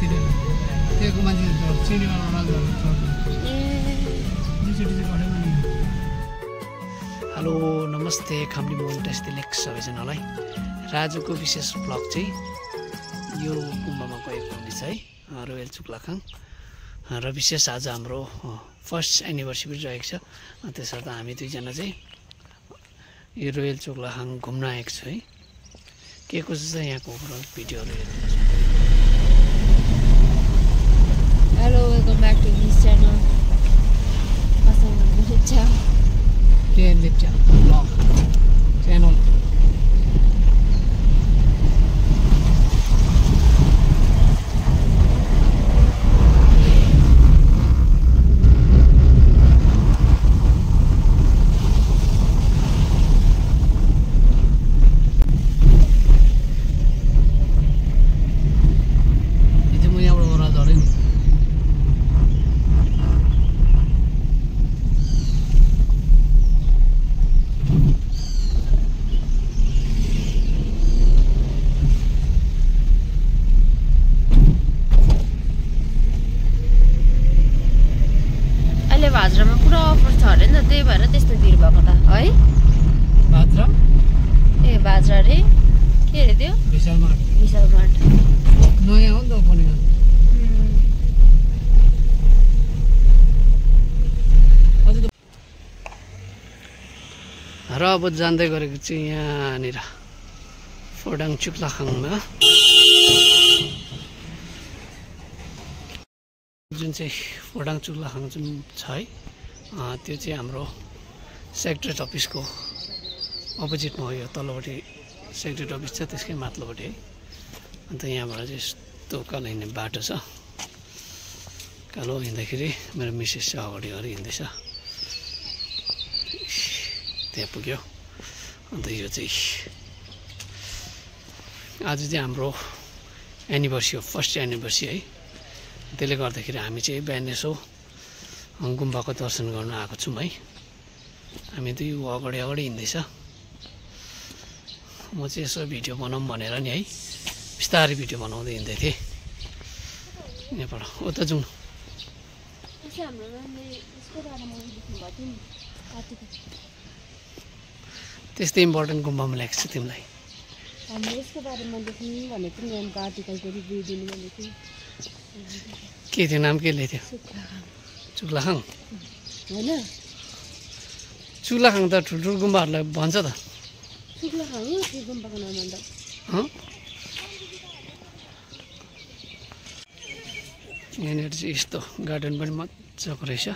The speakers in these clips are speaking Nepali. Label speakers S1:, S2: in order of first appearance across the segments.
S1: त्यतिले त्यहाँको मान्छेहरू सिनेमा हेलो नमस्ते खामली मोहन टेस्टी लेक सबैजनालाई र आजको विशेष ब्लग चाहिँ यो गुम्बामा गएको हुनेछ है रोयल चुक्लाखाङ र विशेष आज हाम्रो फर्स्ट एनिभर्सरी रहेको छ त्यसर्थ हामी दुईजना चाहिँ यो रोयल चुक्लाखाङ घुम्न आएको छु है के कसो छ यहाँको ओभरअल भिडियोहरू हेर्नु
S2: Hello, welcome back to this channel.
S1: Lipcha vlog channel.
S2: भाद्रमा पुरा अफर छ अरे नि त त्यही भएर त्यस्तो भिड भएको त है
S1: भाद्रा
S2: ए बाजा रे के रे त्यो
S1: विशाल मार्ट
S2: नयाँ
S1: हो नि त बनेको र अब जान्दै गरेको चाहिँ यहाँनिर फोडाङ चुक्लाखाङमा जुन चाहिँ फोडाङ चुक्लाखाङ जुन छ है त्यो चाहिँ हाम्रो सेक्रेटरेट अफिसको अपोजिटमा हो यो तल्लोपट्टि सेक्रेटरेट अफिस छ त्यसकै माथिल्लोपट्टि है अन्त यहाँबाट चाहिँ यस्तो कालो हिँड्ने बाटो छ कालो हिँड्दाखेरि मेरो मिसेस चाहिँ अगाडि हिँड्दैछ त्यहाँ पुग्यो अन्त यो चाहिँ आज चाहिँ हाम्रो एनिभर्सरी हो फर्स्ट एनिभर्सरी है त्यसले गर्दाखेरि हामी चाहिँ बिहान यसो गुम्बाको दर्शन गर्न आएको छौँ है हामी दुई अगाडि हिँड्दैछ म चाहिँ यसो भिडियो बनाऊँ भनेर नि है बिस्तारै भिडियो बनाउँदै हिँड्दै थिएँ यहाँबाट उता जाउँ त्यस्तै इम्पोर्टेन्ट गुम्बामा ल्याएको छु तिमीलाई
S2: हामीले यसको बारेमा लेख्नु भनेको नि यहाँको आर्टिकलको रिभ्यू दिनु भनेको
S1: के थियो नाम के लेख्थ्यो चुक्लाखाङ
S2: होइन
S1: चुक्लाखाङ त ठुल्ठुलो गुम्बाहरूलाई भन्छ त
S2: चुक्लाखाङ हो त्यो गुम्बाको नाम अन्त
S1: यहाँनिर चाहिँ यस्तो गार्डन पनि मजाको रहेछ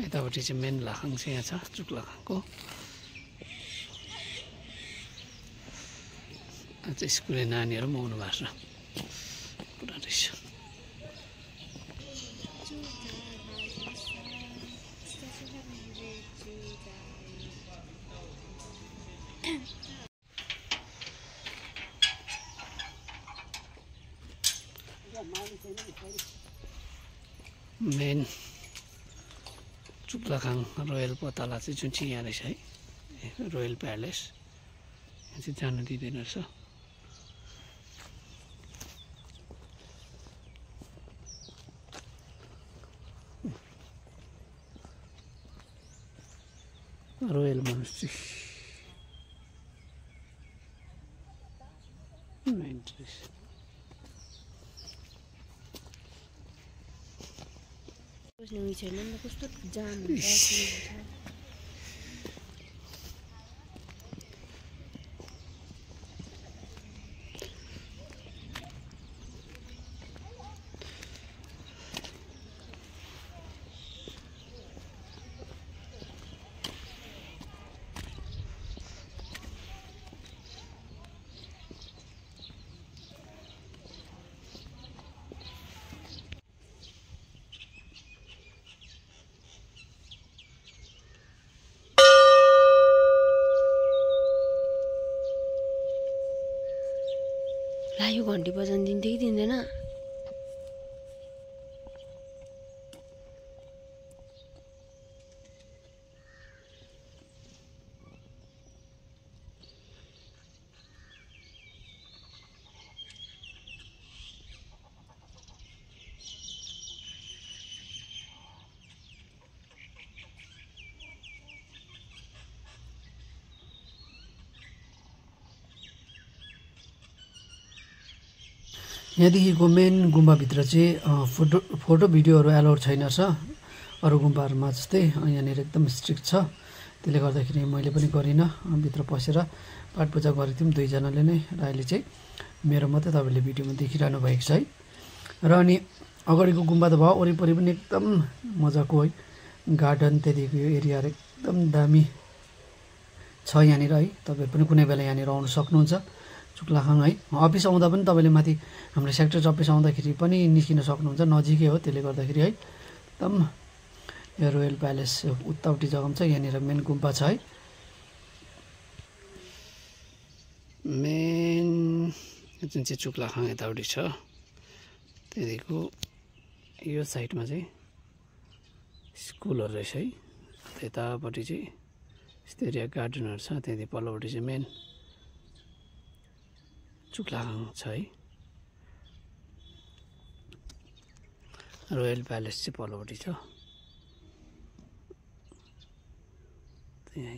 S1: यतापट्टि चाहिँ मेन लाखाङ चाहिँ यहाँ छ चुक्लाखाङको आज स्कुले नानीहरू पनि आउनु भएको छ पुरा रहेछ मेन चुक्लाखाङ रोयल पोताला चाहिँ जुन चाहिँ यहाँ रहेछ है रोयल प्यालेस यहाँ चाहिँ जानु दिँदैन रहेछ रोयल मोनेस्ट्री
S2: कस्तो जाम ला यो घन्टी बजाउनु दिन्थ्यो कि दिँदैन
S1: यहाँदेखिको मेन गुम्बाभित्र चाहिँ फोटो भिडियोहरू एलाउड छैन छ अरू गुम्बाहरूमा जस्तै। यहाँनिर एकदम स्ट्रिक्ट छ, त्यसले गर्दाखेरि मैले पनि गरिनँ। भित्र पसेर पाठ पूजा गरेको थियौँ दुईजनाले नै, र अहिले चाहिँ मेरो मात्रै तपाईँले भिडियोमा देखिरहनु भएको छ है। र अनि अगाडिको गुम्बा त भयो, वरिपरि पनि एकदम मजाको है गार्डन, त्यहाँदेखिको यो एरियाहरू एकदम दामी छ यहाँनिर है। तपाईँहरू पनि कुनै बेला यहाँनिर आउनु सक्नुहुन्छ चुक्लाखाङ है। अफिस आउँदा पनि तपाईँले माथि हाम्रो सेक्टर अफिस आउँदाखेरि पनि निस्किन सक्नुहुन्छ, नजिकै हो। त्यसले गर्दाखेरि है एकदम यो रोयल प्यालेस उत्ताउटी जग्गामा छ। यहाँनिर मेन गुम्बा छ है। मेन जुन चाहिँ चुक्लाखाङ यताउति छ, त्यहाँदेखिको यो साइडमा चाहिँ स्कुलहरू रहेछ है। त्यतापट्टि चाहिँ यस्तो एरिया गार्डनहरू छ, त्यहाँदेखि पल्लोपट्टि चाहिँ मेन चुक्लाखाङ छ है। रोयल प्यालेस चाहिँ पल्लोपट्टि छ। यहाँ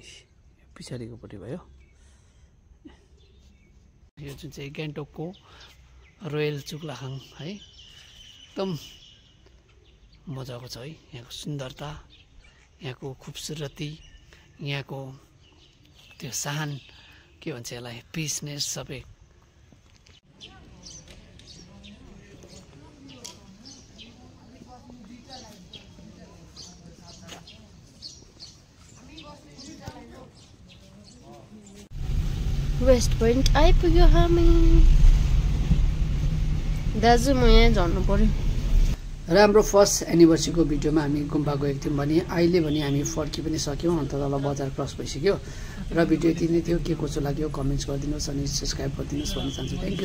S1: पछाडिकोपट्टि भयो यो जुन चाहिँ गान्तोकको रोयल चुक्लाखाङ है। एकदम मजाको छ है। यहाँको सुन्दरता, यहाँको खुबसुरती, यहाँको त्यो सहन, के भन्छ यसलाई, पिसनेस सबै।
S2: वेस्ट पोइन्ट आइपुग्यो हामी। दाजु म यहाँ झर्नु पर्यो।
S1: र हाम्रो फर्स्ट एनिभर्सरीको भिडियोमा हामी गुम्बा गएको थियौँ भने अहिले भने हामी फर्कि पनि सक्यौँ। अन्त तल बजार क्रस भइसक्यो। र भिडियो यति नै थियो। के कसो लाग्यो कमेन्ट्स गरिदिनुहोस् अनि सब्सक्राइब गरिदिनुहोस् भन्न चाहन्छु। Thank you.